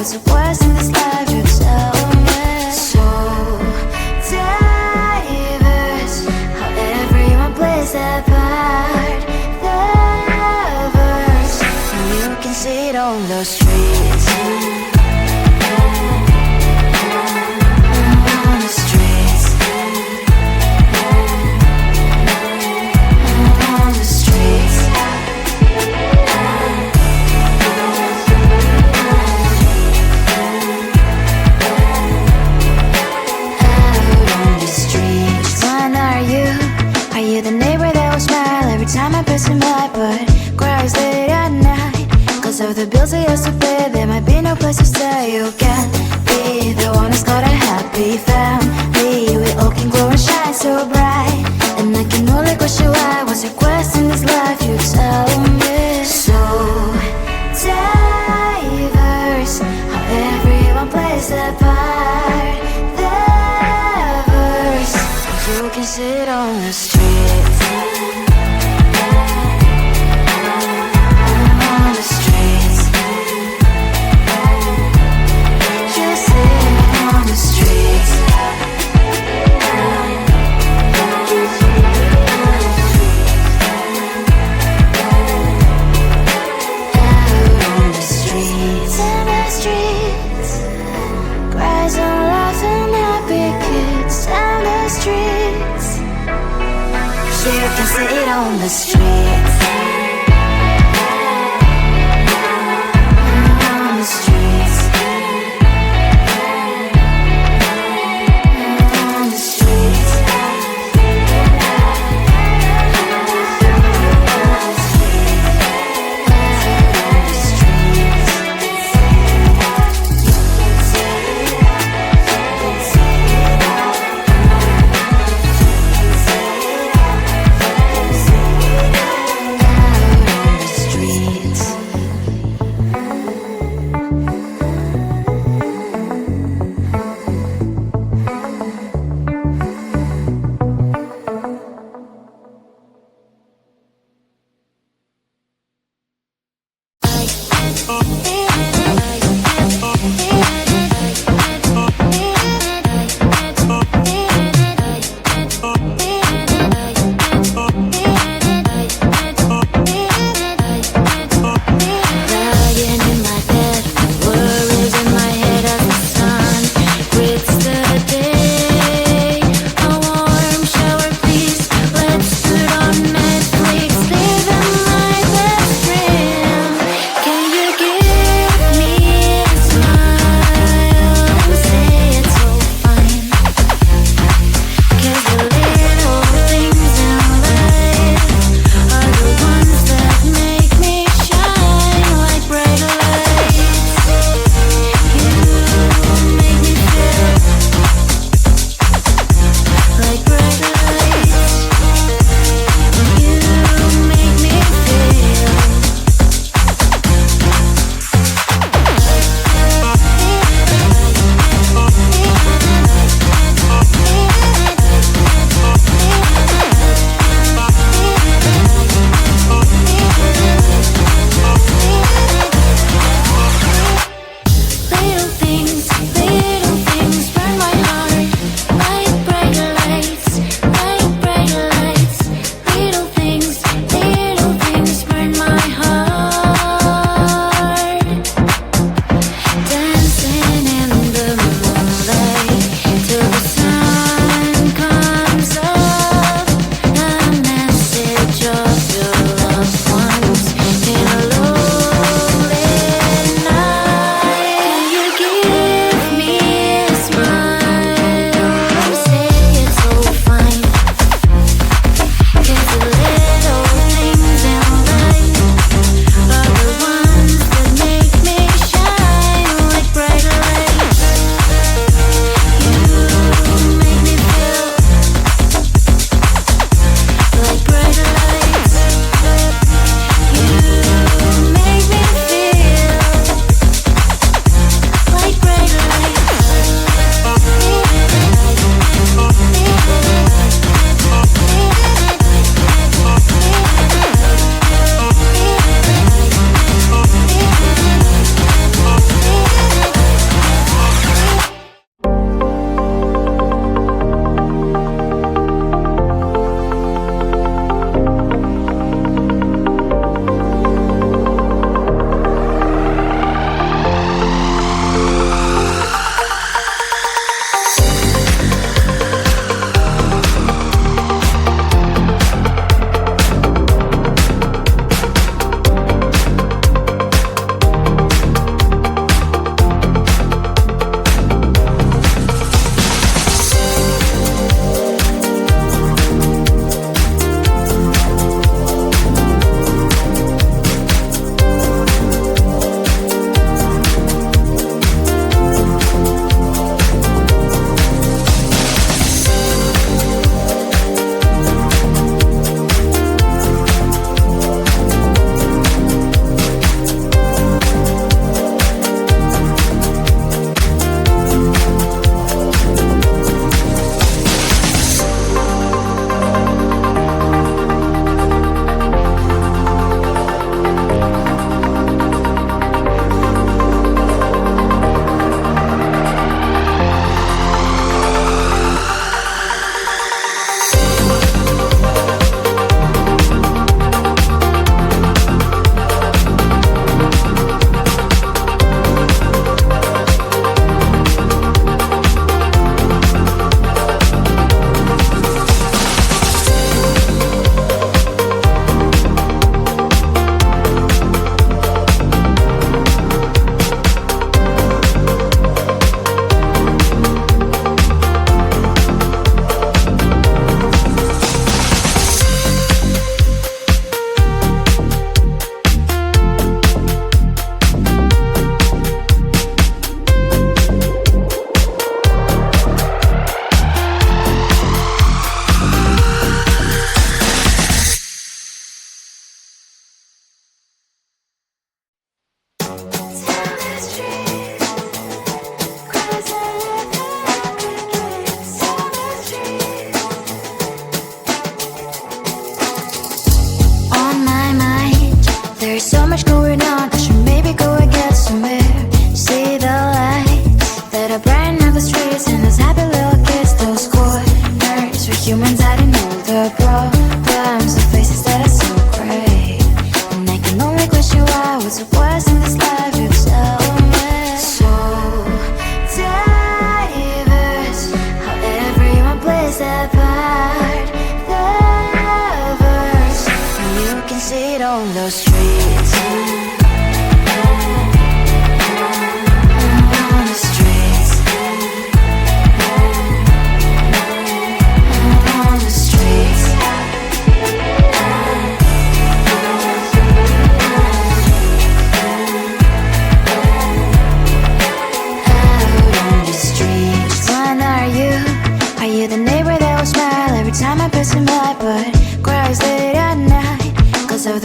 what's the worst in this life, you tell me. So diverse, how everyone plays their part. The verse, and you can see it on the streets. Of the bills I used to pay, there might be no place to stay. You can be the one who's got a happy family. We all can glow and shine so bright, and I can only question why. What's your quest in this life, you tell me. So diverse, how everyone plays their part. The verse, you can sit on the street. You can sit on the streets. On the streets. On the streets.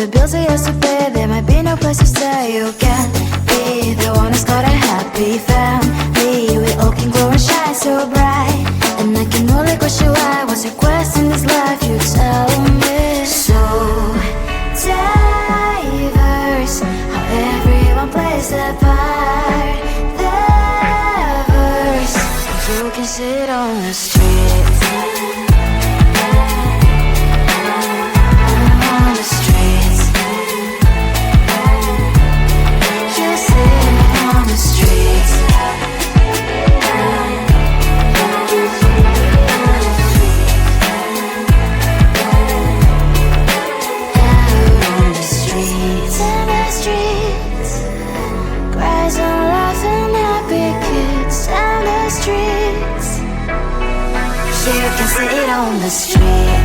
the bills are yours to pay, there might be no place to stay. You can be the one who's got a happy family. We all can glow and shine so bright, and I can only wish you why. What's your quest in this life? You tell me. So diverse, how everyone plays their part. Their verse, you can sit on the street. You can sit on the street.